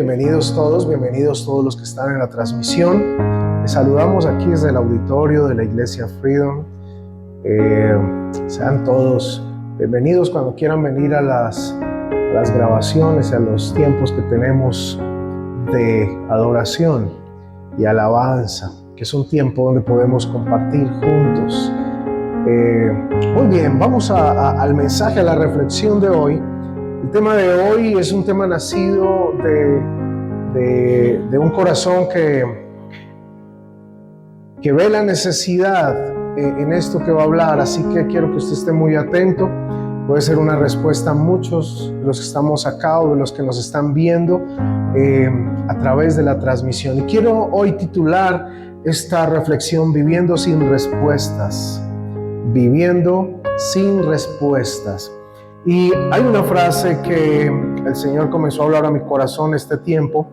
Bienvenidos todos los que están en la transmisión. Les saludamos aquí desde el auditorio de la Iglesia Freedom. Sean todos bienvenidos cuando quieran venir a las grabaciones, a los tiempos que tenemos de adoración y alabanza, que es un tiempo donde podemos compartir juntos. Muy bien, vamos al mensaje, a la reflexión de hoy. El tema de hoy es un tema nacido de un corazón que ve la necesidad en esto que va a hablar, así que quiero que usted esté muy atento. Puede ser una respuesta a muchos de los que estamos acá o de los que nos están viendo a través de la transmisión. Y quiero hoy titular esta reflexión Viviendo sin respuestas. Viviendo sin respuestas. Y hay una frase que el Señor comenzó a hablar a mi corazón este tiempo,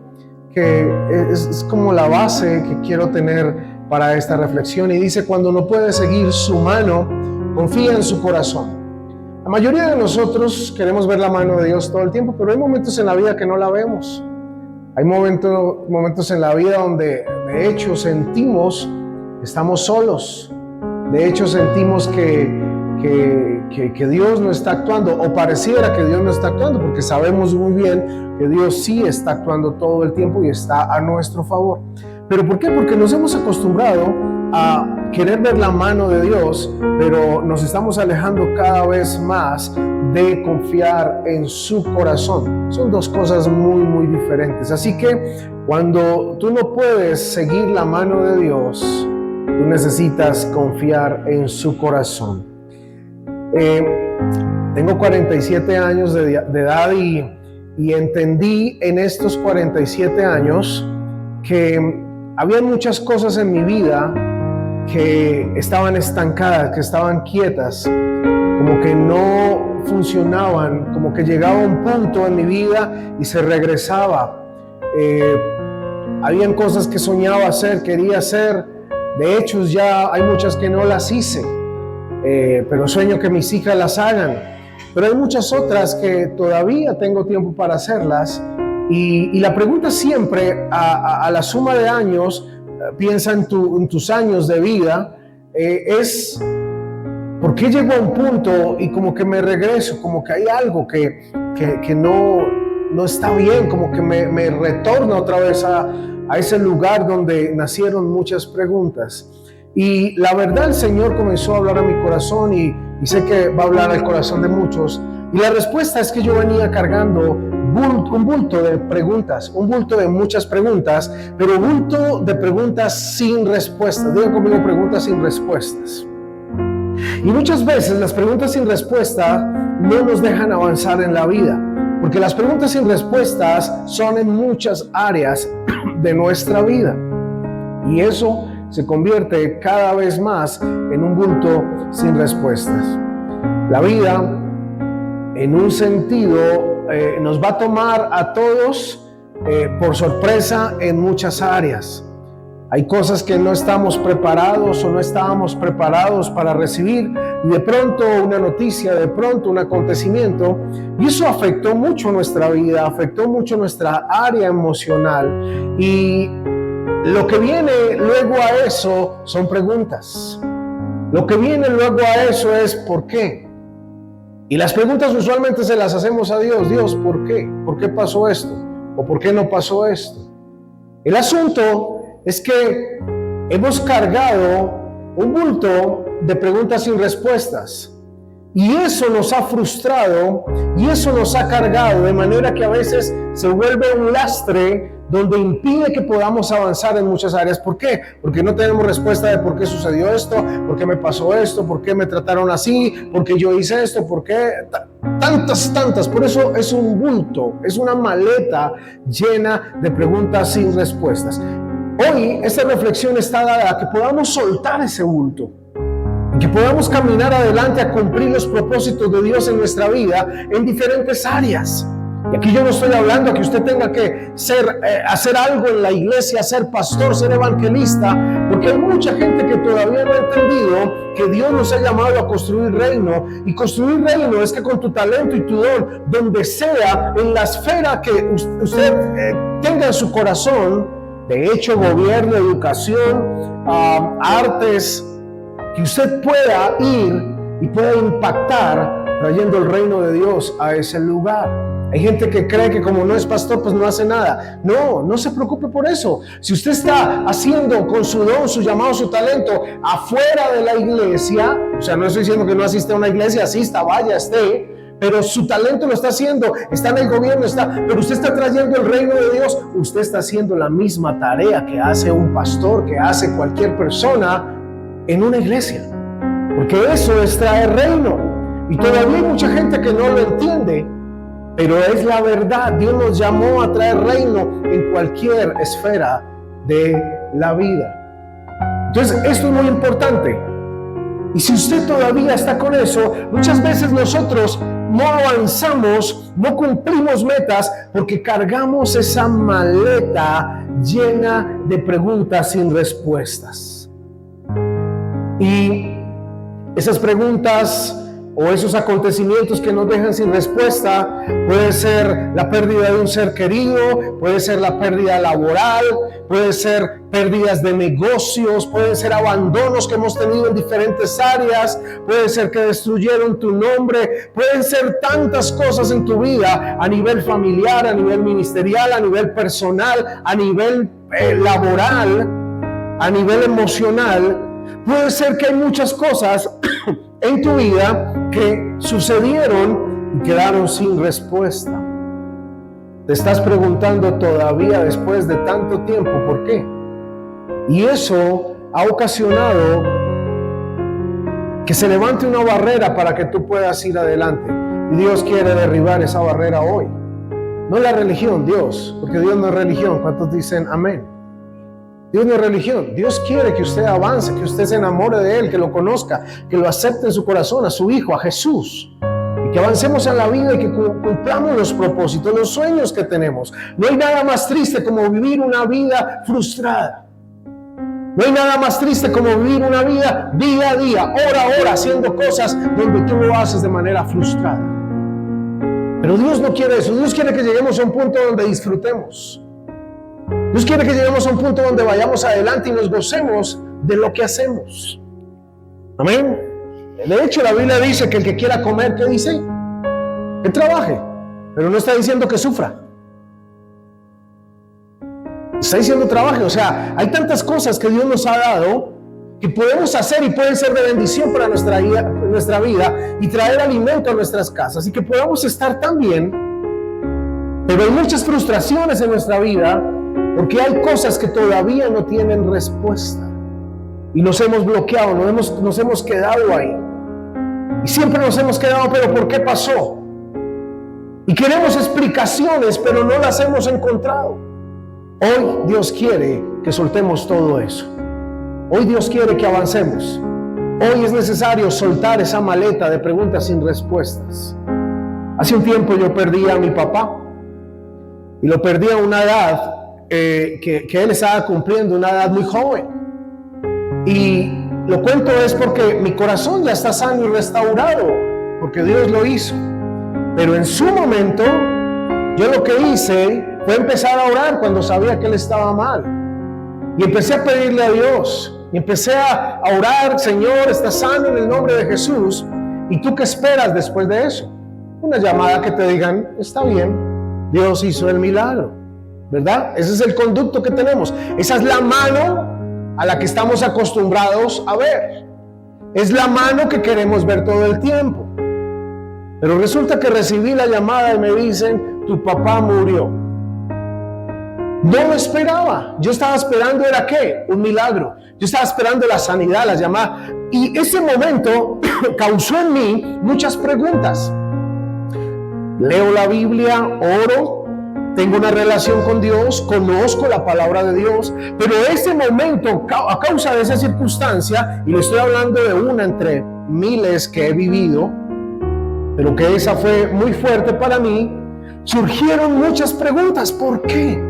que es como la base que quiero tener para esta reflexión, y dice: cuando no puede seguir su mano, confía en su corazón. La mayoría de nosotros queremos ver la mano de Dios todo el tiempo, pero hay momentos en la vida que no la vemos. Hay momentos en la vida donde de hecho sentimos que estamos solos. De hecho sentimos que Dios no está actuando, o pareciera que Dios no está actuando, porque sabemos muy bien que Dios sí está actuando todo el tiempo y está a nuestro favor. ¿Pero por qué? Porque nos hemos acostumbrado a querer ver la mano de Dios, pero nos estamos alejando cada vez más de confiar en su corazón. Son dos cosas muy, muy diferentes. Así que cuando tú no puedes seguir la mano de Dios, tú necesitas confiar en su corazón. Tengo 47 años de edad y entendí en estos 47 años que había muchas cosas en mi vida que estaban estancadas, que estaban quietas, como que no funcionaban, como que llegaba un punto en mi vida y se regresaba. Habían cosas que soñaba hacer, quería hacer. De hecho, ya hay muchas que no las hice. Pero sueño que mis hijas las hagan, pero hay muchas otras que todavía tengo tiempo para hacerlas, y la pregunta siempre a la suma de años, piensa en tus años de vida, es ¿por qué llego a un punto y como que me regreso, como que hay algo que no está bien, como que me retorna otra vez a ese lugar donde nacieron muchas preguntas? Y la verdad, el Señor comenzó a hablar a mi corazón, y sé que va a hablar al corazón de muchos. Y la respuesta es que yo venía cargando un bulto de preguntas, un bulto de muchas preguntas, pero un bulto de preguntas sin respuestas. Digan conmigo: preguntas sin respuestas. Y muchas veces las preguntas sin respuesta no nos dejan avanzar en la vida, porque las preguntas sin respuestas son en muchas áreas de nuestra vida. Y eso se convierte cada vez más en un bulto sin respuestas. La vida, en un sentido, nos va a tomar a todos por sorpresa en muchas áreas. Hay cosas que no estamos preparados o no estábamos preparados para recibir, y de pronto una noticia, de pronto un acontecimiento, y eso afectó mucho nuestra vida, afectó mucho nuestra área emocional. Y lo que viene luego a eso son preguntas. Lo que viene luego a eso es ¿por qué? Y las preguntas usualmente se las hacemos a Dios. Dios, ¿por qué? ¿Por qué pasó esto? ¿O por qué no pasó esto? El asunto es que hemos cargado un bulto de preguntas sin respuestas. Y eso nos ha frustrado, y eso nos ha cargado, de manera que a veces se vuelve un lastre donde impide que podamos avanzar en muchas áreas. ¿Por qué? Porque no tenemos respuesta de por qué sucedió esto, por qué me pasó esto, por qué me trataron así, por qué yo hice esto, por qué tantas. Por eso es un bulto, es una maleta llena de preguntas sin respuestas. Hoy esta reflexión está dada a que podamos soltar ese bulto, que podamos caminar adelante a cumplir los propósitos de Dios en nuestra vida en diferentes áreas. Y aquí yo no estoy hablando que usted tenga que hacer algo en la iglesia, ser pastor, ser evangelista, porque hay mucha gente que todavía no ha entendido que Dios nos ha llamado a construir reino. Y construir reino es que con tu talento y tu don, donde sea, en la esfera que usted tenga en su corazón, de hecho, gobierno, educación, artes, que usted pueda ir y pueda impactar trayendo el reino de Dios a ese lugar. Hay gente que cree que como no es pastor, pues no hace nada. No, no se preocupe por eso. Si usted está haciendo con su don, su llamado, su talento afuera de la iglesia, o sea, no estoy diciendo que no asiste a una iglesia, asista, vaya, esté, pero su talento lo está haciendo, está en el gobierno, pero usted está trayendo el reino de Dios, usted está haciendo la misma tarea que hace un pastor, que hace cualquier persona en una iglesia. Porque eso es traer reino. Y todavía hay mucha gente que no lo entiende, pero es la verdad. Dios nos llamó a traer reino en cualquier esfera de la vida. Entonces, esto es muy importante. Y si usted todavía está con eso, muchas veces nosotros no avanzamos, no cumplimos metas, porque cargamos esa maleta llena de preguntas sin respuestas. Y esas preguntas o esos acontecimientos que nos dejan sin respuesta, puede ser la pérdida de un ser querido, puede ser la pérdida laboral, puede ser pérdidas de negocios, pueden ser abandonos que hemos tenido en diferentes áreas, puede ser que destruyeron tu nombre, pueden ser tantas cosas en tu vida, a nivel familiar, a nivel ministerial, a nivel personal, a nivel laboral, a nivel emocional. Puede ser que hay muchas cosas en tu vida que sucedieron y quedaron sin respuesta. Te estás preguntando todavía después de tanto tiempo, ¿por qué? Y eso ha ocasionado que se levante una barrera para que tú puedas ir adelante. Y Dios quiere derribar esa barrera hoy. No la religión, Dios, porque Dios no es religión. ¿Cuántos dicen amén? Dios no es religión. Dios quiere que usted avance, que usted se enamore de Él, que lo conozca, que lo acepte en su corazón, a su Hijo, a Jesús. Y que avancemos en la vida y que cumplamos los propósitos, los sueños que tenemos. No hay nada más triste como vivir una vida frustrada. No hay nada más triste como vivir una vida día a día, hora a hora, haciendo cosas donde tú lo haces de manera frustrada. Pero Dios no quiere eso. Dios quiere que lleguemos a un punto donde disfrutemos. Dios quiere que lleguemos a un punto donde vayamos adelante y nos gocemos de lo que hacemos. Amén. De hecho, la Biblia dice que el que quiera comer, ¿qué dice? Que trabaje, pero no está diciendo que sufra. Está diciendo trabaje. O sea, hay tantas cosas que Dios nos ha dado que podemos hacer y pueden ser de bendición para nuestra vida y traer alimento a nuestras casas y que podamos estar tan bien. Pero hay muchas frustraciones en nuestra vida porque hay cosas que todavía no tienen respuesta y nos hemos bloqueado, nos hemos quedado ahí. Y siempre nos hemos quedado, pero ¿por qué pasó? Y queremos explicaciones, pero no las hemos encontrado. Hoy Dios quiere que soltemos todo eso. Hoy Dios quiere que avancemos. Hoy es necesario soltar esa maleta de preguntas sin respuestas. Hace un tiempo yo perdí a mi papá y lo perdí a una edad que él estaba cumpliendo, una edad muy joven. Y lo cuento es porque mi corazón ya está sano y restaurado, porque Dios lo hizo. Pero en su momento, yo lo que hice fue empezar a orar cuando sabía que él estaba mal. Y empecé a pedirle a Dios. Y empecé a orar, Señor, está sano en el nombre de Jesús. ¿Y tú qué esperas después de eso? Una llamada que te digan, está bien, Dios hizo el milagro, ¿verdad? Ese es el conducto que tenemos. Esa es la mano a la que estamos acostumbrados a ver. Es la mano que queremos ver todo el tiempo. Pero resulta que recibí la llamada y me dicen, tu papá murió. No lo esperaba. Yo estaba esperando, ¿era qué? Un milagro. Yo estaba esperando la sanidad, la llamada. Y ese momento causó en mí muchas preguntas. Leo la Biblia, oro, tengo una relación con Dios, conozco la palabra de Dios, pero ese momento, a causa de esa circunstancia, y le estoy hablando de una entre miles que he vivido, pero que esa fue muy fuerte para mí, Surgieron muchas preguntas. ¿Por qué?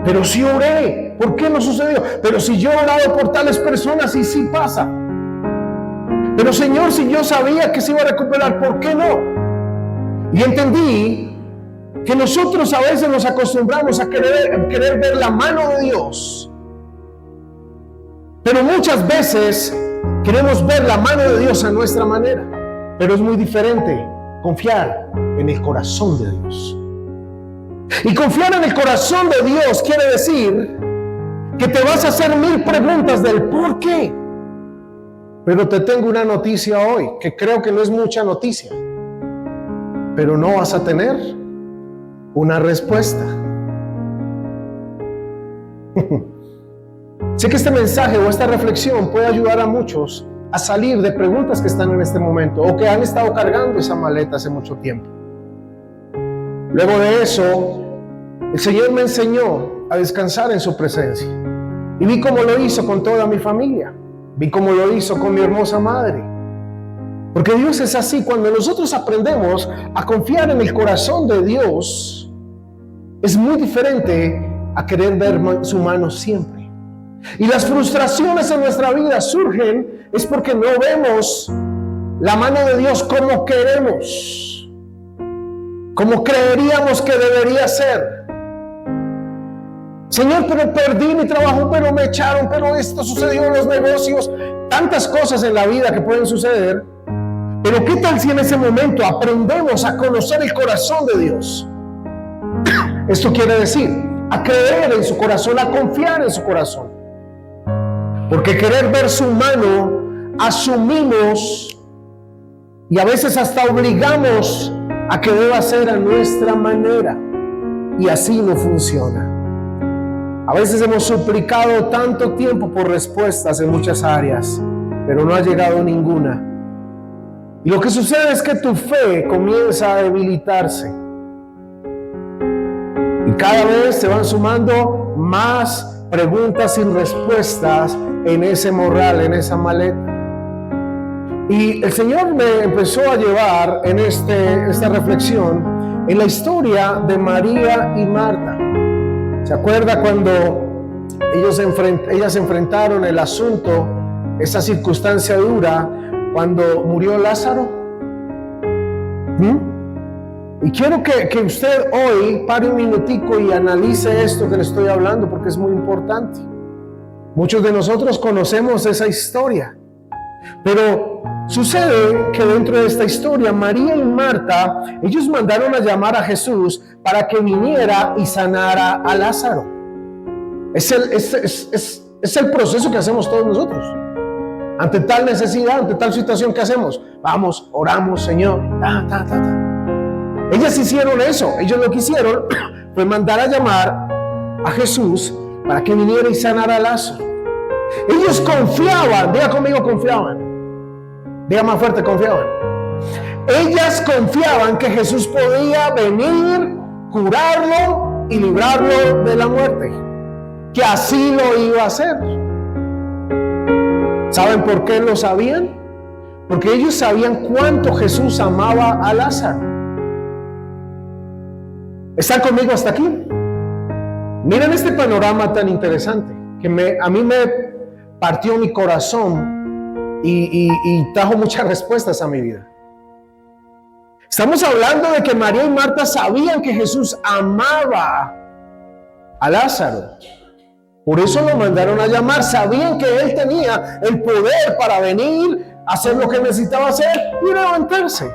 Pero si oré, ¿por qué no sucedió? Pero si yo he orado por tales personas y sí pasa. Pero Señor, si yo sabía que se iba a recuperar, ¿por qué no? Y entendí que nosotros a veces nos acostumbramos a querer ver la mano de Dios. Pero muchas veces queremos ver la mano de Dios a nuestra manera. Pero es muy diferente confiar en el corazón de Dios. Y confiar en el corazón de Dios quiere decir que te vas a hacer 1000 preguntas del por qué. Pero te tengo una noticia hoy, que creo que no es mucha noticia, pero no vas a tener una respuesta. Sé que este mensaje o esta reflexión puede ayudar a muchos a salir de preguntas que están en este momento o que han estado cargando esa maleta hace mucho tiempo. Luego de eso, el Señor me enseñó a descansar en su presencia. Y vi cómo lo hizo con toda mi familia. Vi cómo lo hizo con mi hermosa madre. Porque Dios es así. Cuando nosotros aprendemos a confiar en el corazón de Dios, es muy diferente a querer ver su mano siempre. Y las frustraciones en nuestra vida surgen es porque no vemos la mano de Dios como queremos, como creeríamos que debería ser. Señor, pero perdí mi trabajo, pero me echaron, pero esto sucedió en los negocios. Tantas cosas en la vida que pueden suceder. Pero ¿qué tal si en ese momento aprendemos a conocer el corazón de Dios? Esto quiere decir, a creer en su corazón, a confiar en su corazón. Porque querer ver su mano, asumimos y a veces hasta obligamos a que deba ser a nuestra manera. Y así no funciona. A veces hemos suplicado tanto tiempo por respuestas en muchas áreas, pero no ha llegado ninguna. Y lo que sucede es que tu fe comienza a debilitarse. Y cada vez se van sumando más preguntas sin respuestas en ese morral, en esa maleta. Y el Señor me empezó a llevar en esta reflexión en la historia de María y Marta. ¿Se acuerda cuando ellas enfrentaron el asunto, esa circunstancia dura, cuando murió Lázaro? Y quiero que usted hoy pare un minutico y analice esto que le estoy hablando, porque es muy importante. Muchos de nosotros conocemos esa historia, pero sucede que dentro de esta historia, María y Marta, ellos mandaron a llamar a Jesús para que viniera y sanara a Lázaro. Es el proceso que hacemos todos nosotros. Ante tal necesidad, ante tal situación, ¿qué hacemos? Vamos, oramos, Señor. Ellas hicieron eso. Ellos lo que hicieron fue mandar a llamar a Jesús para que viniera y sanara a Lázaro. Ellos confiaban, diga conmigo, confiaban. Diga más fuerte, confiaban. Ellas confiaban que Jesús podía venir, curarlo y librarlo de la muerte. Que así lo iba a hacer. ¿Saben por qué lo sabían? Porque ellos sabían cuánto Jesús amaba a Lázaro. ¿Están conmigo hasta aquí? Miren este panorama tan interesante que a mí me partió mi corazón y trajo muchas respuestas a mi vida. Estamos hablando de que María y Marta sabían que Jesús amaba a Lázaro. Por eso lo mandaron a llamar. Sabían que él tenía el poder para venir, hacer lo que necesitaba hacer y levantarse.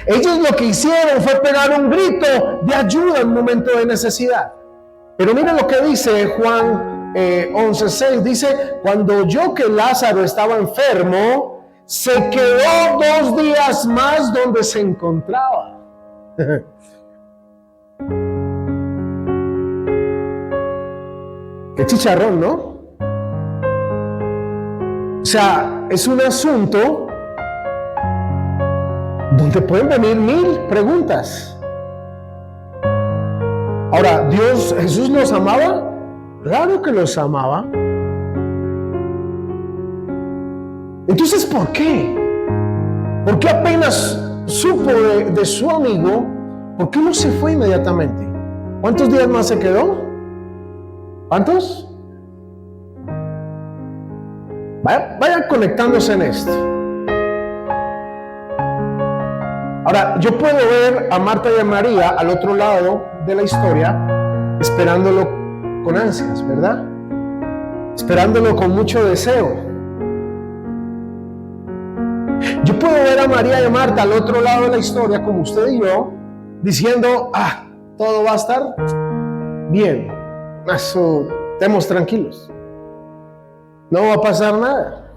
Ellos lo que hicieron fue pegar un grito de ayuda en un momento de necesidad. Pero miren lo que dice Juan 11:6. Dice, cuando oyó que Lázaro estaba enfermo, se quedó 2 días más donde se encontraba. Qué chicharrón, ¿no? O sea, es un asunto donde pueden venir 1000 preguntas. Ahora, ¿Jesús los amaba? Claro que los amaba. Entonces, ¿por qué? ¿Por qué apenas supo de su amigo ¿Por qué no se fue inmediatamente? ¿Cuántos días más se quedó? ¿Cuántos? Vayan conectándose en esto. Ahora, yo puedo ver a Marta y a María al otro lado de la historia, esperándolo con ansias, ¿verdad? Esperándolo con mucho deseo. Yo puedo ver a María y a Marta al otro lado de la historia, como usted y yo, diciendo, todo va a estar bien. Eso, estemos tranquilos. No va a pasar nada.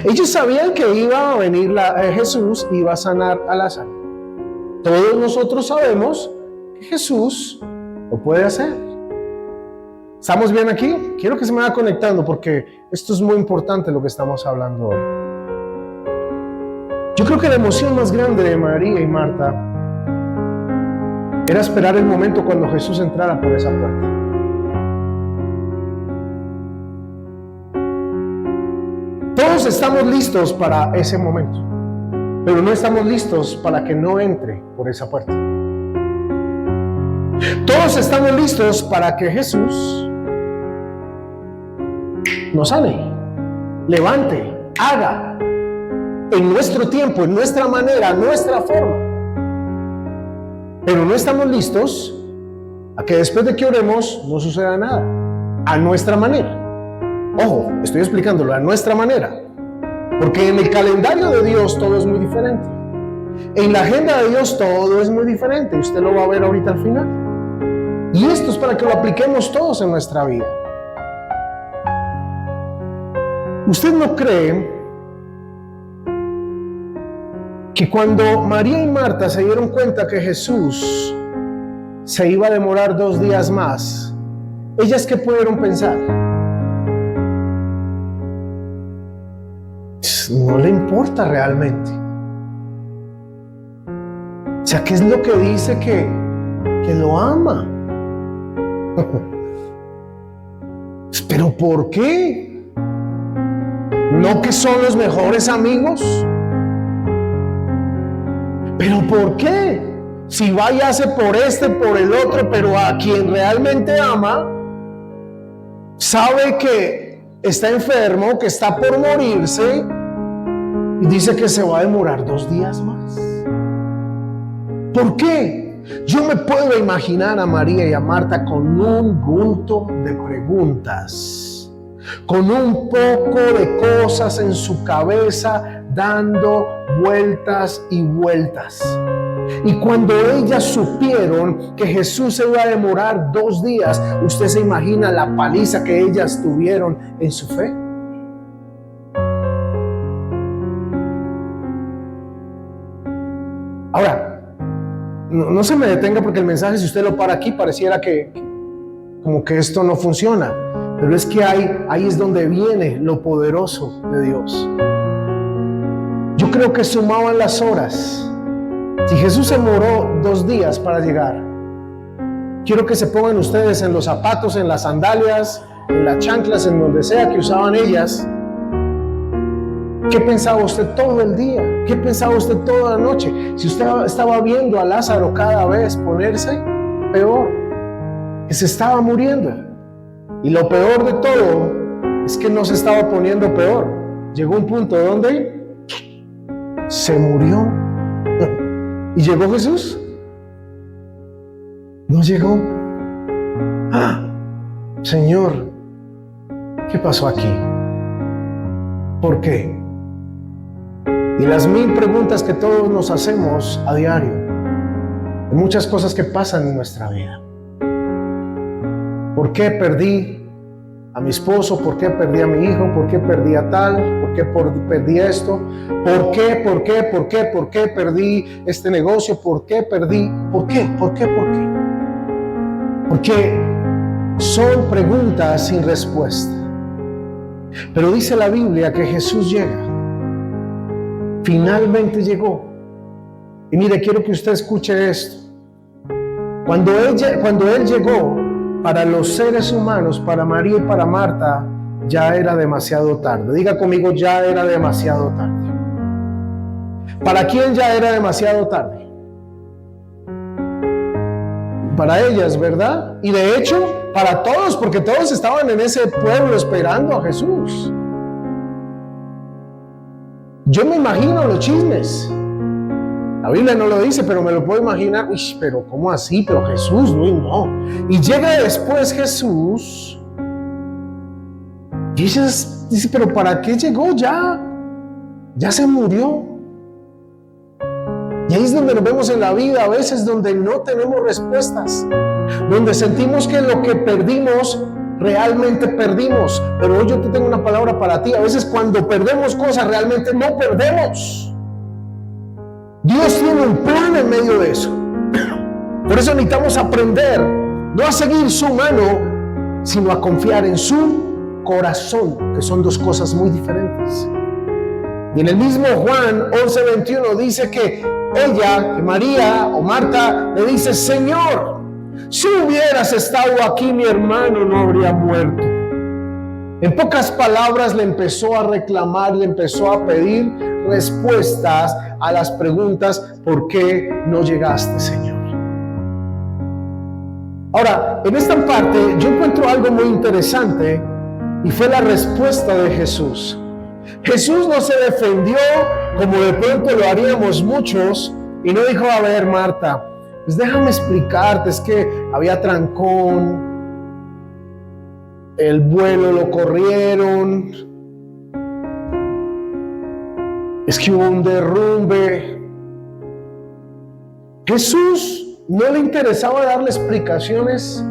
Ellos sabían que iba a venir Jesús y iba a sanar a Lázaro. Todos nosotros sabemos que Jesús lo puede hacer. ¿Estamos bien aquí? Quiero que se me vaya conectando porque esto es muy importante lo que estamos hablando hoy. Yo creo que la emoción más grande de María y Marta era esperar el momento cuando Jesús entrara por esa puerta. Todos estamos listos para ese momento, pero no estamos listos para que no entre por esa puerta. Todos estamos listos para que Jesús nos sane, levante, haga en nuestro tiempo, en nuestra manera, nuestra forma. Pero no estamos listos a que después de que oremos no suceda nada, a nuestra manera. Ojo, estoy explicándolo a nuestra manera, porque en el calendario de Dios todo es muy diferente. En la agenda de Dios todo es muy diferente. Usted lo va a ver ahorita al final. Y esto es para que lo apliquemos todos en nuestra vida. ¿Usted no cree que cuando María y Marta se dieron cuenta que Jesús se iba a demorar 2 días más, ellas qué pudieron pensar? No le importa realmente. O sea, ¿qué es lo que dice que lo ama? ¿Pero por qué? ¿No que son los mejores amigos? ¿Pero por qué? Si va y hace por por el otro, pero a quien realmente ama, sabe que está enfermo, que está por morirse, y dice que se va a demorar 2 días más. ¿Por qué? Yo me puedo imaginar a María y a Marta con un bulto de preguntas, con un poco de cosas en su cabeza dando vueltas y vueltas. Y cuando ellas supieron que Jesús se iba a demorar 2 días, ¿usted se imagina la paliza que ellas tuvieron en su fe? Ahora, no se me detenga porque el mensaje, si usted lo para aquí, pareciera que como que esto no funciona. Pero es que ahí es donde viene lo poderoso de Dios. Yo creo que sumaban las horas. Si Jesús se demoró 2 días para llegar, quiero que se pongan ustedes en los zapatos, en las sandalias, en las chanclas, en donde sea que usaban ellas. ¿Qué pensaba usted todo el día? ¿Qué pensaba usted toda la noche? Si usted estaba viendo a Lázaro cada vez ponerse peor, que se estaba muriendo. Y lo peor de todo es que no se estaba poniendo peor. Llegó un punto donde se murió. ¿Y llegó Jesús? No llegó. Señor, ¿qué pasó aquí? ¿Por qué? Y las 1000 preguntas que todos nos hacemos a diario, de muchas cosas que pasan en nuestra vida. ¿Por qué perdí a mi esposo? ¿Por qué perdí a mi hijo? ¿Por qué perdí a tal? ¿Por qué perdí esto? ¿Por qué perdí este negocio? ¿Por qué perdí? ¿Por qué? Porque son preguntas sin respuesta. Pero dice la Biblia que Jesús llega. Finalmente llegó. Y mire, quiero que usted escuche esto. Cuando Él llegó, para los seres humanos, para María y para Marta, ya era demasiado tarde. Diga conmigo, ya era demasiado tarde. ¿Para quién ya era demasiado tarde? Para ellas, ¿verdad? Y de hecho, para todos, porque todos estaban en ese pueblo esperando a Jesús. Yo me imagino los chismes. La Biblia no lo dice, pero me lo puedo imaginar. Uy, pero ¿cómo así? Pero Jesús, no. Y llega después Jesús. Y ellas dicen, pero ¿para qué llegó? Ya se murió. Y ahí es donde nos vemos en la vida, a veces donde no tenemos respuestas, donde sentimos que lo que perdimos, realmente perdimos. Pero hoy yo te tengo una palabra para ti. A veces cuando perdemos cosas, realmente no perdemos. Dios tiene un plan en medio de eso. Por eso necesitamos aprender, no a seguir su mano, sino a confiar en su corazón, que son dos cosas muy diferentes. Y en el mismo Juan 11:21 dice que ella, que María o Marta, le dice: Señor, si hubieras estado aquí, mi hermano no habría muerto. En pocas palabras le empezó a reclamar, le empezó a pedir respuestas a las preguntas: ¿por qué no llegaste, Señor? Ahora, en esta parte yo encuentro algo muy interesante, y fue la respuesta de Jesús. Jesús no se defendió como de pronto lo haríamos muchos, y no dijo: a ver, Marta, pues déjame explicarte, es que había trancón, el vuelo lo corrieron, es que hubo un derrumbe. Jesús no le interesaba darle explicaciones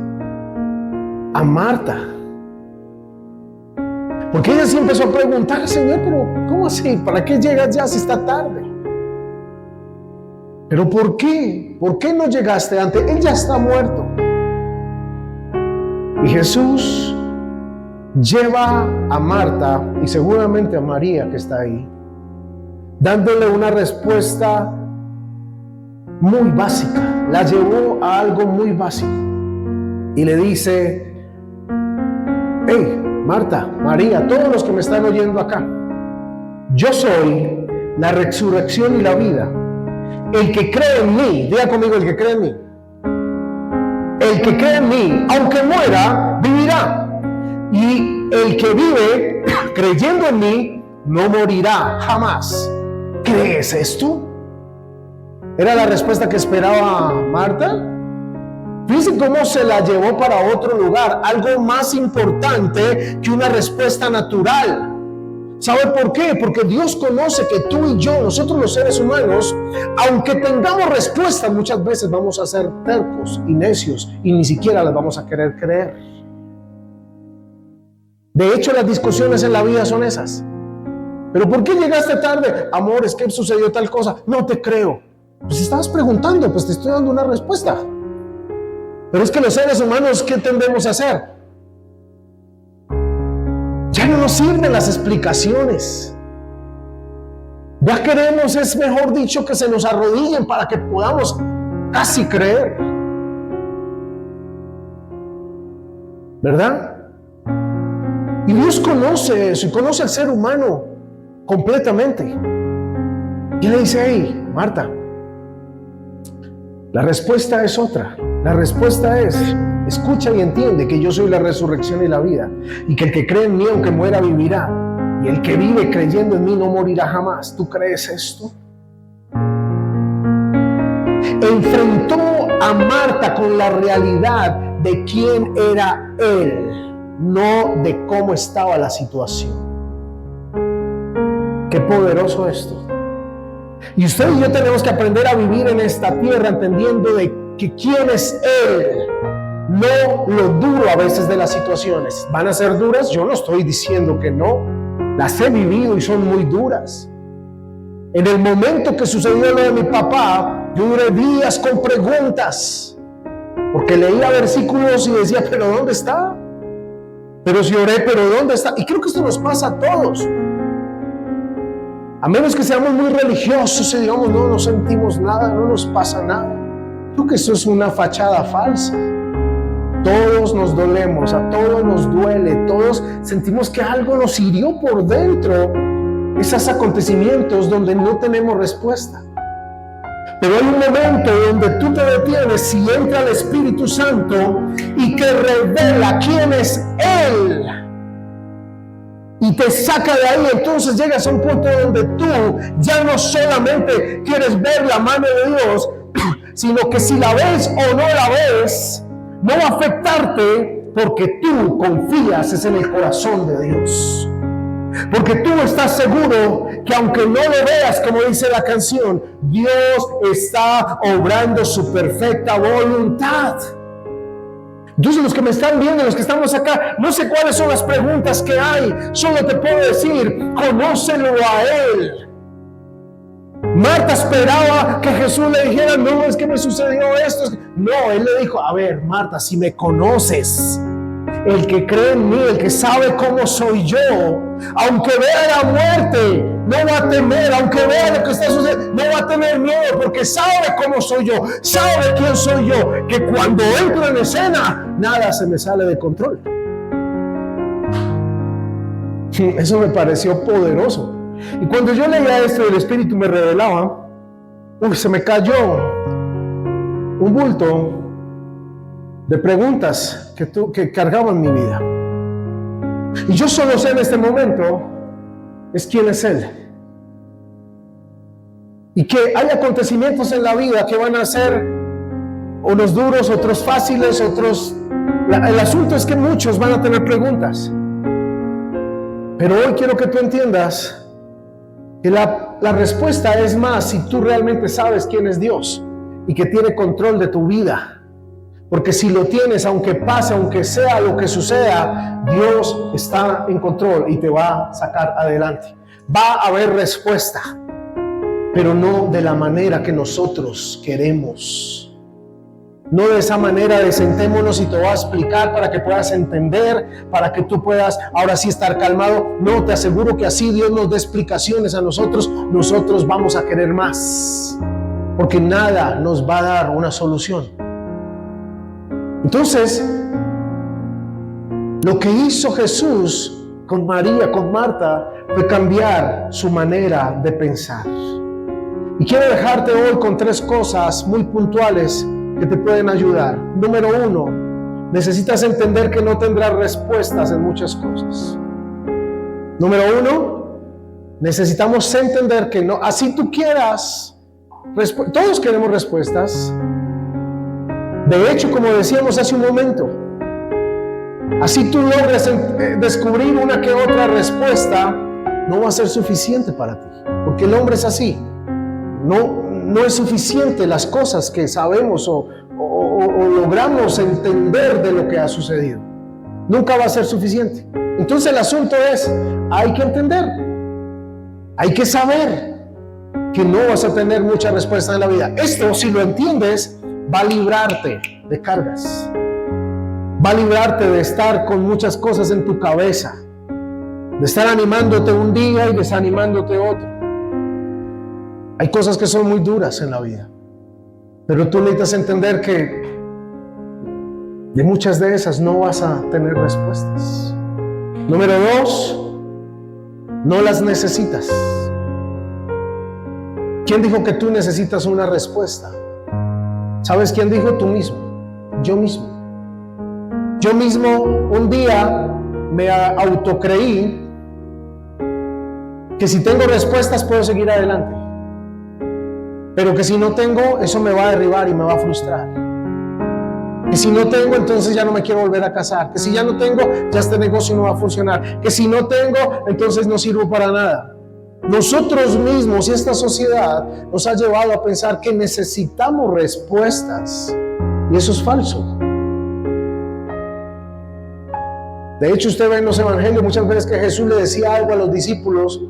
a Marta, porque ella sí empezó a preguntar: Señor, pero ¿cómo así? ¿Para qué llegas ya si está tarde? ¿Pero por qué? ¿Por qué no llegaste antes? Él ya está muerto. Y Jesús lleva a Marta y seguramente a María, que está ahí, dándole una respuesta muy básica. La llevó a algo muy básico y le dice: hey, Marta, María, todos los que me están oyendo acá, yo soy la resurrección y la vida. El que cree en mí, diga conmigo: el que cree en mí, el que cree en mí, aunque muera, vivirá. Y el que vive creyendo en mí, no morirá jamás. ¿Crees esto? Era la respuesta que esperaba Marta. Fíjense cómo se la llevó para otro lugar, algo más importante que una respuesta natural. ¿Sabe por qué? Porque Dios conoce que tú y yo, nosotros los seres humanos, aunque tengamos respuestas, muchas veces vamos a ser tercos y necios y ni siquiera las vamos a querer creer. De hecho, las discusiones en la vida son esas. ¿Pero por qué llegaste tarde? Amor, es que sucedió tal cosa. No te creo. Pues si estabas preguntando, pues te estoy dando una respuesta. Pero es que los seres humanos, ¿qué tendemos a hacer? Ya no nos sirven las explicaciones. Ya queremos, es mejor dicho, que se nos arrodillen para que podamos casi creer. ¿Verdad? Y Dios conoce eso y conoce al ser humano completamente. Y le dice: hey, Marta, la respuesta es otra. La respuesta es: escucha y entiende que yo soy la resurrección y la vida, y que el que cree en mí, aunque muera, vivirá, y el que vive creyendo en mí no morirá jamás. ¿Tú crees esto? Enfrentó a Marta con la realidad de quién era Él, no de cómo estaba la situación. Qué poderoso esto. Y usted y yo tenemos que aprender a vivir en esta tierra entendiendo de que quién es Él, no lo duro a veces de las situaciones. ¿Van a ser duras? Yo no estoy diciendo que no. Las he vivido y son muy duras. En el momento que sucedió lo de mi papá, yo duré días con preguntas, porque leía versículos y decía: ¿pero dónde está? Pero si oré, ¿pero dónde está? Y creo que esto nos pasa a todos. A menos que seamos muy religiosos y digamos: no sentimos nada, no nos pasa nada. Creo que eso es una fachada falsa. Todos nos dolemos, a todos nos duele, todos sentimos que algo nos hirió por dentro, esos acontecimientos donde no tenemos respuesta. Pero hay un momento donde tú te detienes y entra el Espíritu Santo y te revela quién es Él. Y te saca de ahí. Entonces llegas a un punto donde tú ya no solamente quieres ver la mano de Dios, sino que si la ves o no la ves, no va a afectarte porque tú confías en el corazón de Dios. Porque tú estás seguro que aunque no lo veas, como dice la canción, Dios está obrando su perfecta voluntad. Entonces los que me están viendo, los que estamos acá, no sé cuáles son las preguntas que hay, solo te puedo decir, conócelo a Él. Marta esperaba que Jesús le dijera, no, es que me sucedió esto. No, Él le dijo, a ver, Marta, si me conoces, el que cree en mí, el que sabe cómo soy yo, aunque vea la muerte, no va a temer, aunque vea lo que está sucediendo, no va a tener miedo, porque sabe cómo soy yo, sabe quién soy yo, que cuando entro en escena, nada se me sale de control. Eso me pareció poderoso. Y cuando yo leía esto, el Espíritu me revelaba, se me cayó un bulto de preguntas que cargaban mi vida. Y yo solo sé en este momento es quién es Él. Y que hay acontecimientos en la vida que van a ser unos duros, otros fáciles, otros... El asunto es que muchos van a tener preguntas. Pero hoy quiero que tú entiendas que la respuesta es más si tú realmente sabes quién es Dios y que tiene control de tu vida. Porque si lo tienes, aunque pase, aunque sea lo que suceda, Dios está en control y te va a sacar adelante. Va a haber respuesta, pero no de la manera que nosotros queremos. No de esa manera de sentémonos y te voy a explicar para que puedas entender, para que tú puedas ahora sí estar calmado. No, te aseguro que así Dios nos dé explicaciones a nosotros vamos a querer más, porque nada nos va a dar una solución. Entonces, lo que hizo Jesús con María, con Marta, fue cambiar su manera de pensar. Y quiero dejarte hoy con 3 cosas muy puntuales que te pueden ayudar. Número 1, necesitas entender que no tendrás respuestas en muchas cosas. Número 1, necesitamos entender que no, así tú quieras, todos queremos respuestas. De hecho, como decíamos hace un momento, así tú logres descubrir una que otra respuesta, no va a ser suficiente para ti, porque el hombre es así. No es suficiente las cosas que sabemos o logramos entender de lo que ha sucedido. Nunca va a ser suficiente. Entonces el asunto es, hay que entender, hay que saber que no vas a tener mucha respuesta en la vida. Esto, si lo entiendes, va a librarte de cargas. Va a librarte de estar con muchas cosas en tu cabeza, de estar animándote un día y desanimándote otro. Hay cosas que son muy duras en la vida, pero tú necesitas entender que de muchas de esas no vas a tener respuestas. Número 2, no las necesitas. ¿Quién dijo que tú necesitas una respuesta? ¿Sabes quién dijo? Tú mismo. Yo mismo. Yo mismo un día me autocreí que si tengo respuestas puedo seguir adelante, pero que si no tengo, eso me va a derribar y me va a frustrar. Que si no tengo, entonces ya no me quiero volver a casar. Que si ya no tengo, ya este negocio no va a funcionar. Que si no tengo, entonces no sirvo para nada. Nosotros mismos y esta sociedad nos ha llevado a pensar que necesitamos respuestas. Y eso es falso. De hecho, usted ve en los evangelios muchas veces que Jesús le decía algo a los discípulos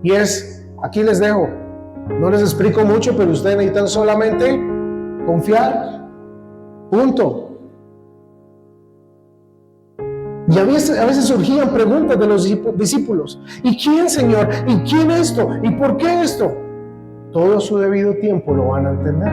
y es, aquí les dejo. No les explico mucho, pero ustedes necesitan solamente confiar. Punto. Y a veces surgían preguntas de los discípulos. ¿Y quién, Señor? ¿Y quién esto? ¿Y por qué esto? Todo a su debido tiempo lo van a entender.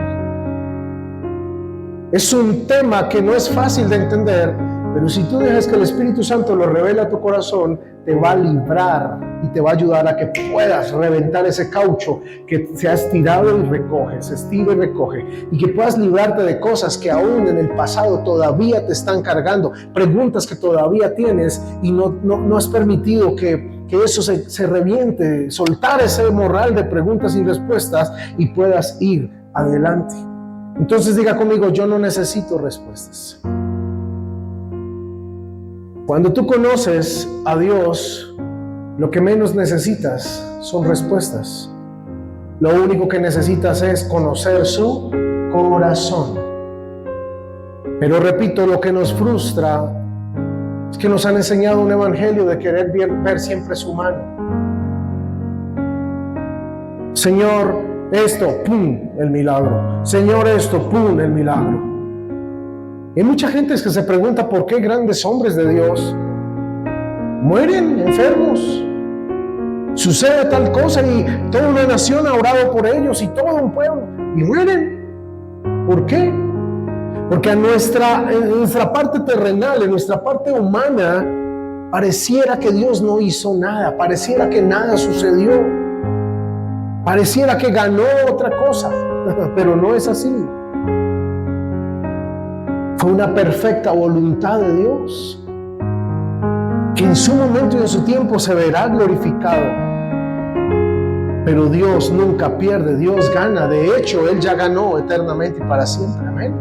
Es un tema que no es fácil de entender, pero si tú dejas que el Espíritu Santo lo revele a tu corazón, te va a librar y te va a ayudar a que puedas reventar ese caucho que se ha estirado y recoge, se estira y recoge, y que puedas librarte de cosas que aún en el pasado todavía te están cargando, preguntas que todavía tienes y no has permitido que eso se reviente, soltar ese morral de preguntas y respuestas y puedas ir adelante. Entonces diga conmigo: yo no necesito respuestas. Cuando tú conoces a Dios, lo que menos necesitas son respuestas. Lo único que necesitas es conocer su corazón. Pero repito, lo que nos frustra es que nos han enseñado un evangelio de querer ver siempre su mano. Señor, esto, pum, el milagro. Señor, esto, pum, el milagro. Hay mucha gente que se pregunta por qué grandes hombres de Dios mueren enfermos. Sucede tal cosa y toda una nación ha orado por ellos y todo un pueblo y mueren. ¿Por qué? Porque en nuestra parte terrenal, en nuestra parte humana, pareciera que Dios no hizo nada, pareciera que nada sucedió, pareciera que ganó otra cosa, pero no es así. Fue una perfecta voluntad de Dios, que en su momento y en su tiempo se verá glorificado. Pero Dios nunca pierde, Dios gana. De hecho, Él ya ganó eternamente y para siempre. Amén.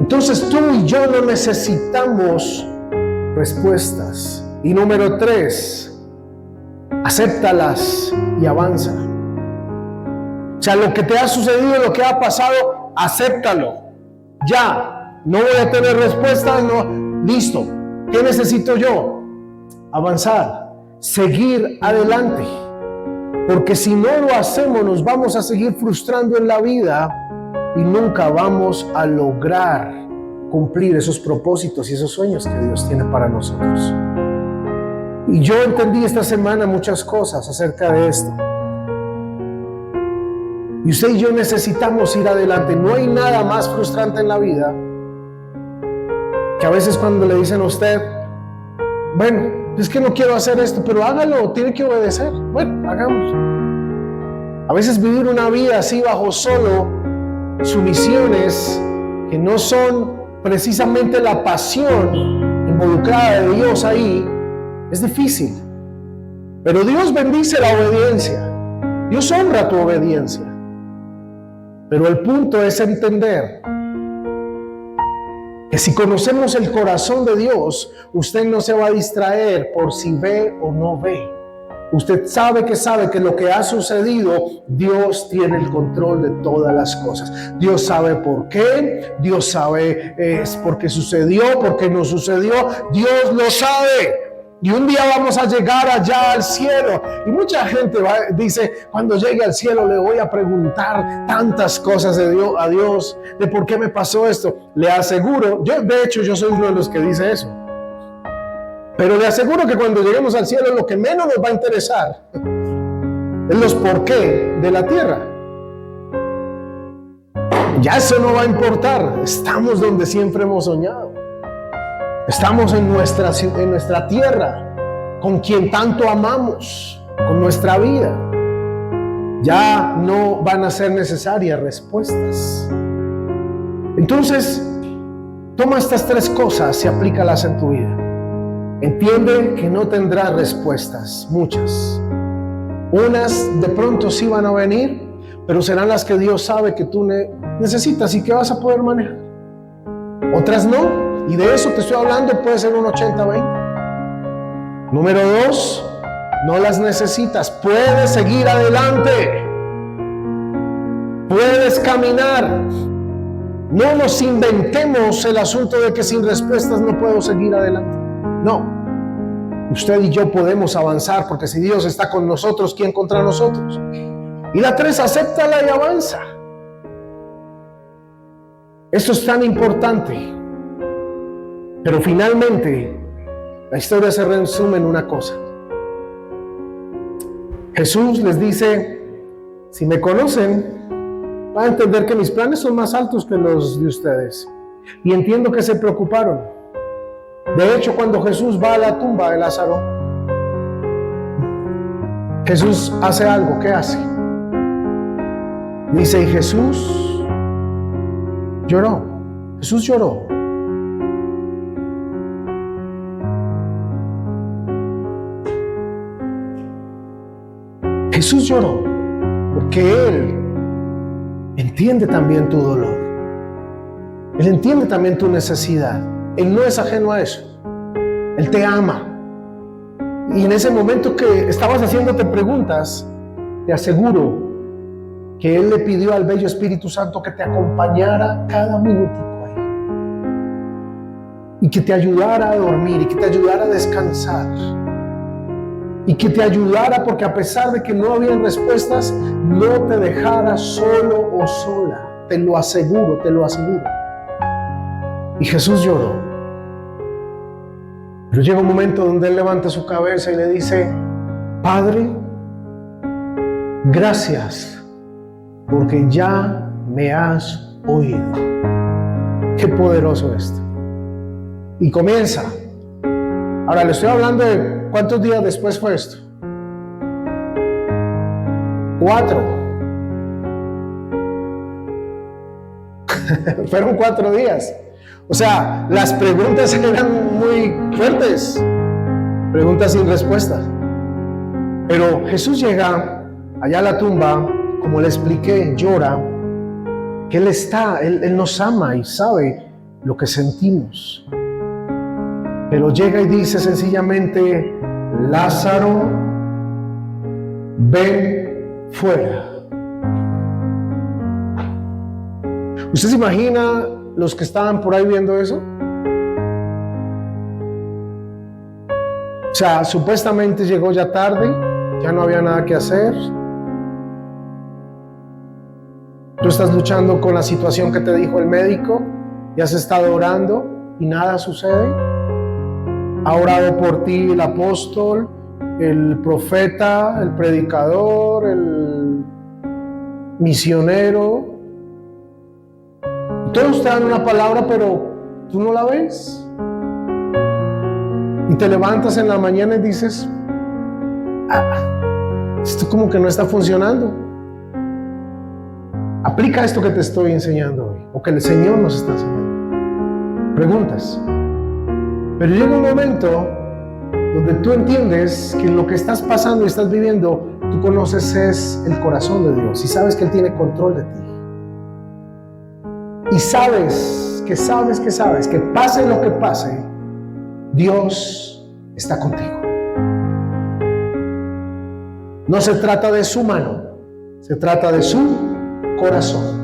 Entonces tú y yo no necesitamos respuestas. Y número 3, acéptalas y avanza. O sea, lo que te ha sucedido, lo que ha pasado, acéptalo. Ya. No voy a tener respuesta, no. Listo. ¿Qué necesito yo? Avanzar, seguir adelante. Porque si no lo hacemos, nos vamos a seguir frustrando en la vida y nunca vamos a lograr cumplir esos propósitos y esos sueños que Dios tiene para nosotros. Y yo entendí esta semana muchas cosas acerca de esto. Y usted y yo necesitamos ir adelante. No hay nada más frustrante en la vida que a veces cuando le dicen a usted: bueno, es que no quiero hacer esto, pero hágalo, tiene que obedecer. Bueno, hagámoslo. A veces vivir una vida así bajo solo sumisiones que no son precisamente la pasión involucrada de Dios ahí, es difícil. Pero Dios bendice la obediencia. Dios honra tu obediencia. Pero el punto es entender que si conocemos el corazón de Dios, usted no se va a distraer por si ve o no ve. Usted sabe que lo que ha sucedido, Dios tiene el control de todas las cosas. Dios sabe por qué, Dios sabe por qué sucedió, por qué no sucedió. Dios lo sabe. Y un día vamos a llegar allá al cielo. Y mucha gente dice: cuando llegue al cielo le voy a preguntar tantas cosas a Dios, de por qué me pasó esto. Le aseguro, de hecho yo soy uno de los que dice eso. Pero le aseguro que cuando lleguemos al cielo, lo que menos nos va a interesar es los por qué de la tierra. Ya eso no va a importar. Estamos donde siempre hemos soñado. Estamos en nuestra tierra, con quien tanto amamos, con nuestra vida. Ya no van a ser necesarias respuestas. Entonces, toma estas 3 cosas y aplícalas en tu vida. Entiende que no tendrás respuestas, muchas. Unas de pronto sí van a venir, pero serán las que Dios sabe que tú necesitas y que vas a poder manejar. Otras no. Y de eso te estoy hablando, puede ser un 80-20. Número 2, no las necesitas. Puedes seguir adelante. Puedes caminar. No nos inventemos el asunto de que sin respuestas no puedo seguir adelante. No. Usted y yo podemos avanzar, porque si Dios está con nosotros, ¿quién contra nosotros? Y la 3, acéptala y avanza. Esto es tan importante. Pero finalmente, la historia se resume en una cosa. Jesús les dice: si me conocen, van a entender que mis planes son más altos que los de ustedes. Y entiendo que se preocuparon. De hecho, cuando Jesús va a la tumba de Lázaro, Jesús hace algo. ¿Qué hace? Dice, y Jesús lloró. Jesús lloró. Jesús lloró porque Él entiende también tu dolor. Él entiende también tu necesidad. Él no es ajeno a eso. Él te ama. Y en ese momento que estabas haciéndote preguntas, te aseguro que Él le pidió al bello Espíritu Santo que te acompañara cada minutico ahí. Y que te ayudara a dormir, y que te ayudara a descansar. Y que te ayudara, porque a pesar de que no habían respuestas, no te dejara solo o sola. Te lo aseguro, te lo aseguro. Y Jesús lloró. Pero llega un momento donde Él levanta su cabeza y le dice, Padre, gracias, porque ya me has oído. Qué poderoso esto. Y comienza. Ahora le estoy hablando de ¿cuántos días después fue esto? 4. Fueron 4 días. O sea, las preguntas eran muy fuertes. Preguntas sin respuesta. Pero Jesús llega allá a la tumba, como le expliqué, llora, que Él nos ama y sabe lo que sentimos. Pero llega y dice sencillamente, Lázaro, ven fuera. ¿Usted se imagina los que estaban por ahí viendo eso? O sea, supuestamente llegó ya tarde, ya no había nada que hacer. Tú estás luchando con la situación que te dijo el médico, y has estado orando y nada sucede. Ha orado por ti el apóstol, el profeta, el predicador, el misionero. Todos te dan una palabra, pero tú no la ves. Y te levantas en la mañana y dices, esto como que no está funcionando. Aplica esto que te estoy enseñando hoy, o que el Señor nos está enseñando. Preguntas. Pero llega un momento donde tú entiendes que lo que estás pasando y estás viviendo, tú conoces es el corazón de Dios y sabes que Él tiene control de ti. Y sabes que pase lo que pase, Dios está contigo. No se trata de su mano, se trata de su corazón.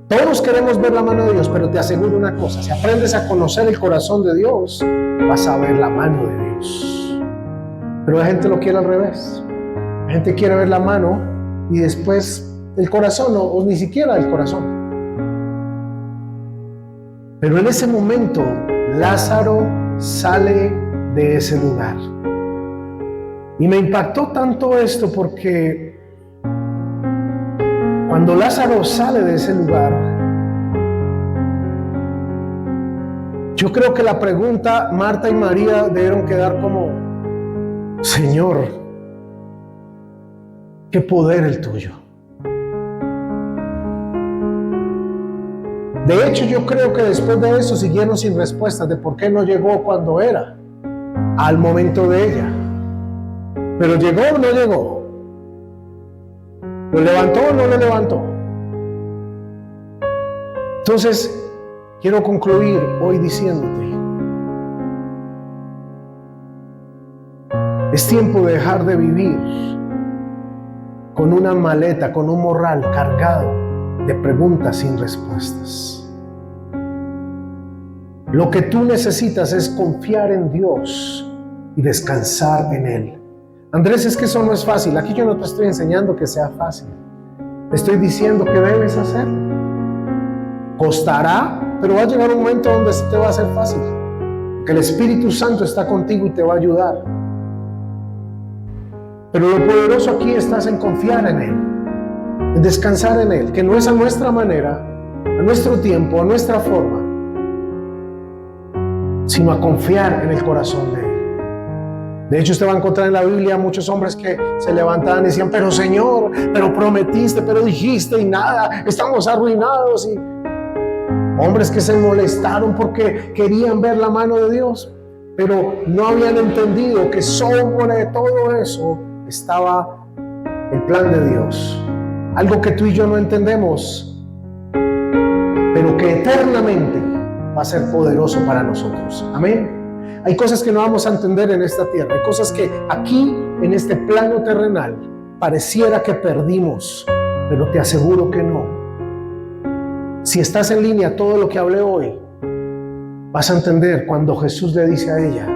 Todos queremos ver la mano de Dios, pero te aseguro una cosa, si aprendes a conocer el corazón de Dios, vas a ver la mano de Dios. Pero la gente lo quiere al revés. La gente quiere ver la mano y después el corazón, o ni siquiera el corazón. Pero en ese momento, Lázaro sale de ese lugar. Y me impactó tanto esto porque cuando Lázaro sale de ese lugar, yo creo que la pregunta Marta y María debieron quedar como, Señor, qué poder el tuyo. De hecho, yo creo que después de eso siguieron sin respuestas de por qué no llegó cuando era, al momento de ella. Pero ¿llegó o no llegó? ¿Lo levantó o no lo levantó? Entonces, quiero concluir hoy diciéndote, es tiempo de dejar de vivir con una maleta, con un morral cargado de preguntas sin respuestas. Lo que tú necesitas es confiar en Dios y descansar en Él. Andrés, es que eso no es fácil. Aquí yo no te estoy enseñando que sea fácil. Te estoy diciendo que debes hacer. Costará, pero va a llegar un momento donde se te va a hacer fácil. Que el Espíritu Santo está contigo y te va a ayudar. Pero lo poderoso aquí estás en confiar en Él, en descansar en Él, que no es a nuestra manera, a nuestro tiempo, a nuestra forma, sino a confiar en el corazón de Él. De hecho, usted va a encontrar en la Biblia muchos hombres que se levantaban y decían, pero Señor, pero prometiste, pero dijiste y nada, estamos arruinados. Y hombres que se molestaron porque querían ver la mano de Dios, pero no habían entendido que sobre todo eso estaba el plan de Dios. Algo que tú y yo no entendemos, pero que eternamente va a ser poderoso para nosotros. Amén. Hay cosas que no vamos a entender en esta tierra. Hay cosas que aquí, en este plano terrenal, pareciera que perdimos, pero te aseguro que no. Si estás en línea todo lo que hablé hoy, vas a entender cuando Jesús le dice a ella,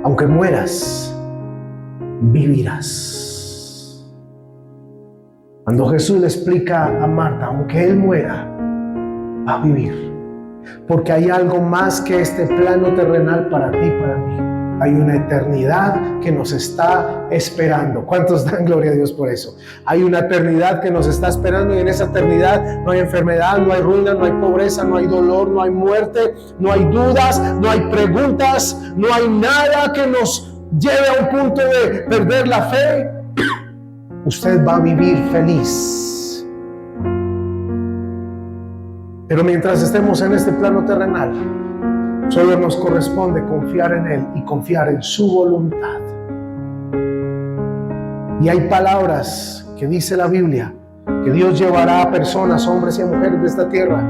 aunque mueras, vivirás. Cuando Jesús le explica a Marta, aunque él muera, va a vivir. Porque hay algo más que este plano terrenal para ti y para mí. Hay una eternidad que nos está esperando. ¿Cuántos dan gloria a Dios por eso? Hay una eternidad que nos está esperando, y en esa eternidad no hay enfermedad, no hay ruina, no hay pobreza, no hay dolor, no hay muerte, no hay dudas, no hay preguntas, no hay nada que nos lleve a un punto de perder la fe. Usted va a vivir feliz. Pero mientras estemos en este plano terrenal, solo nos corresponde confiar en Él y confiar en su voluntad. Y hay palabras que dice la Biblia, que Dios llevará a personas, hombres y mujeres de esta tierra,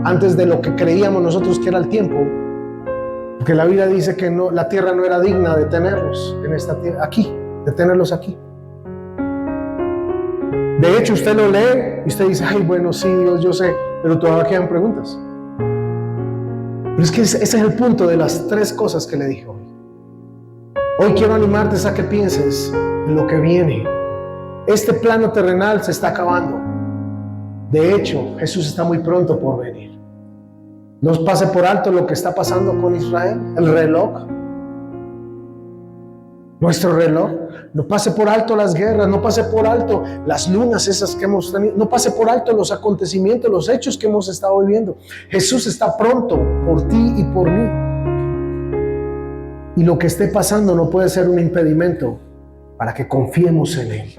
antes de lo que creíamos nosotros que era el tiempo. Porque la Biblia dice que no, la tierra no era digna de tenerlos en esta tierra, aquí, de tenerlos aquí. De hecho, usted lo lee y usted dice, ay, bueno, sí, Dios, yo sé, pero todavía quedan preguntas. Pero es que ese es el punto de las tres cosas que le dije hoy. Hoy quiero animarte a que pienses en lo que viene. Este plano terrenal se está acabando. De hecho, Jesús está muy pronto por venir. No pase por alto lo que está pasando con Israel, el reloj. Nuestro reloj. No pase por alto las guerras, no pase por alto las lunas esas que hemos tenido, no pase por alto los acontecimientos, los hechos que hemos estado viviendo. Jesús está pronto por ti y por mí. Y lo que esté pasando no puede ser un impedimento para que confiemos en Él.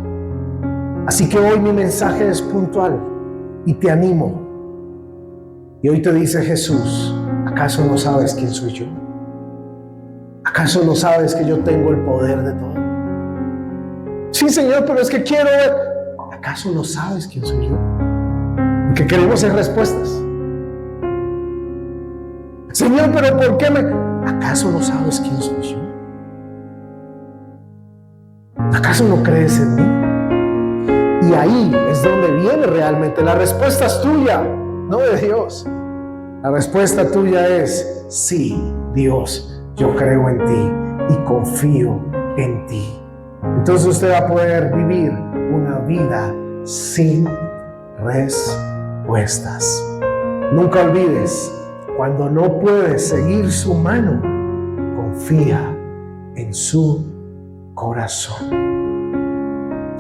Así que hoy mi mensaje es puntual y te animo. Y hoy te dice Jesús, ¿acaso no sabes quién soy yo? ¿Acaso no sabes que yo tengo el poder de todo? Sí, Señor, pero es que quiero ver. ¿Acaso no sabes quién soy yo? Porque queremos hacer respuestas. Señor, pero ¿por qué me...? ¿Acaso no sabes quién soy yo? ¿Acaso no crees en mí? Y ahí es donde viene realmente. La respuesta es tuya, no de Dios. La respuesta tuya es, sí, Dios, yo creo en ti y confío en ti. Entonces usted va a poder vivir una vida sin respuestas. Nunca olvides, cuando no puedes seguir su mano, confía en su corazón.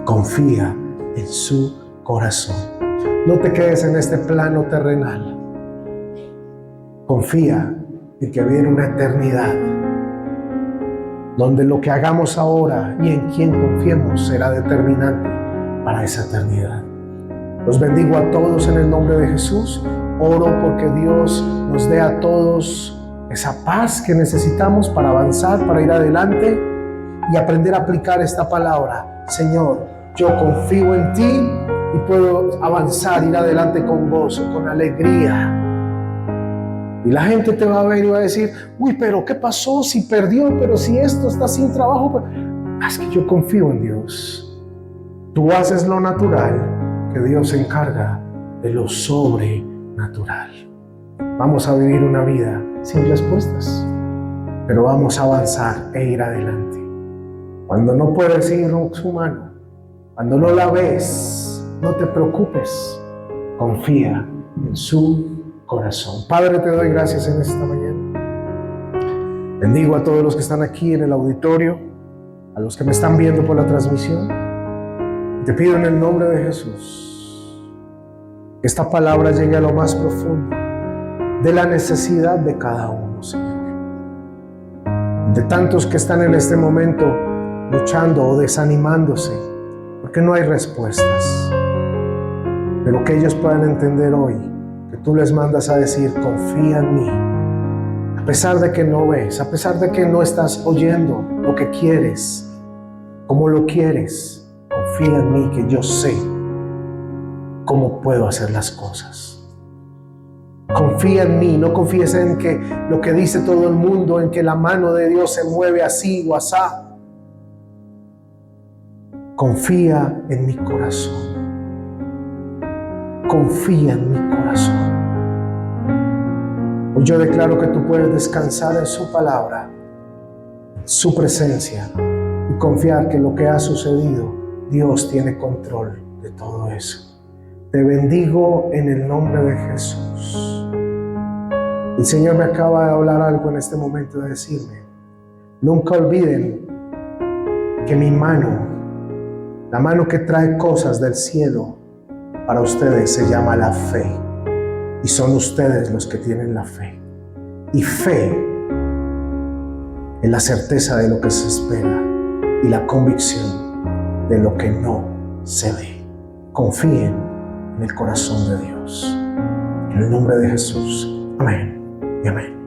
Confía en su corazón. No te quedes en este plano terrenal. Confía en que viene una eternidad donde lo que hagamos ahora y en quien confiemos será determinante para esa eternidad. Los bendigo a todos en el nombre de Jesús. Oro porque Dios nos dé a todos esa paz que necesitamos para avanzar, para ir adelante y aprender a aplicar esta palabra. Señor, yo confío en ti y puedo avanzar, ir adelante con gozo, con alegría. Y la gente te va a ver y va a decir, uy, pero ¿qué pasó? Si perdió, pero si esto está sin trabajo. Es que yo confío en Dios. Tú haces lo natural, que Dios se encarga de lo sobrenatural. Vamos a vivir una vida sin respuestas, pero vamos a avanzar e ir adelante. Cuando no puedes ir con su mano, cuando no la ves, no te preocupes, confía en su corazón. Padre, te doy gracias en esta mañana. Bendigo a todos los que están aquí en el auditorio, a los que me están viendo por la transmisión. Te pido en el nombre de Jesús que esta palabra llegue a lo más profundo de la necesidad de cada uno, Señor. de tantos que están en este momento luchando o desanimándose, porque no hay respuestas. Pero que ellos puedan entender hoy que tú les mandas a decir: confía en mí. A pesar de que no ves, a pesar de que no estás oyendo lo que quieres, como lo quieres, confía en mí, que yo sé cómo puedo hacer las cosas. Confía en mí, no confíes en que lo que dice todo el mundo, en que la mano de Dios se mueve así o asá. Confía en mi corazón. Confía en mi corazón. Hoy yo declaro que tú puedes descansar en su palabra, su presencia, y confiar que lo que ha sucedido, Dios tiene control de todo eso. Te bendigo en el nombre de Jesús. El Señor me acaba de hablar algo en este momento, de decirme: nunca olviden que mi mano, la mano que trae cosas del cielo para ustedes, se llama la fe. Y son ustedes los que tienen la fe. Y fe es la certeza de lo que se espera y la convicción de lo que no se ve. Confíen en el corazón de Dios. En el nombre de Jesús. Amén y amén.